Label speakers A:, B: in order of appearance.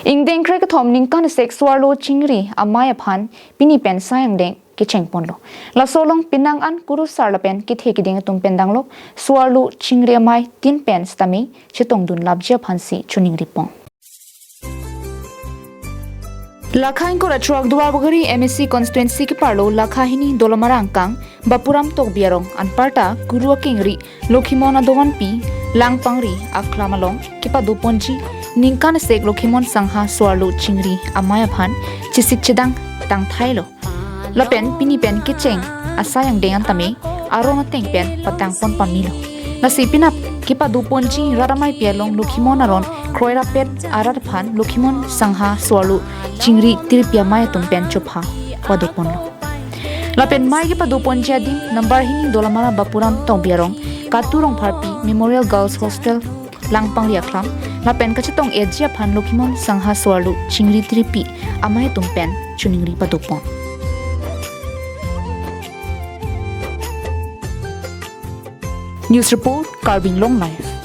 A: Ingdeng kre kathom Ningkan esek so-arlo chingri Amai phan pini pen sayangdeng ki chengpon lo la solong pinang an kuru sarla pen ki theki ding tum pen dang lo so-arlo chingri Amai tin pen stami chitong dun labjia phansi chuning ripong Lakhain ko ratruak duwa bagari MSC constituency ki parlo lakhahini dolamarang kang bapuram tok biarong anparta guru kingri lokhimona dowan pi langpangri aklamalong kepado ponji Ningkan esek lokhimon sangha so-arlo chingri Amai phan chisik chedang tang thailo lapen pini pen kicheng asayang dengan tame arong teng pen patang pon pamilo nasi pinap kepado ponji raramai pialong lokhimon aron kroira pet arar phan lokhimon sangha so-arlo chingri tirpia mai tumpen chopha padoponlo lapen mai ke padopon jadi number hini dolamara bapuram tongbiarong katurong pharpi memorial girls hostel langpang riaklam lapen kachetong ejia phan lokhimon sangha so-arlo chingri tirpi amai tumpen chuningri padopon news report Carbin Long Life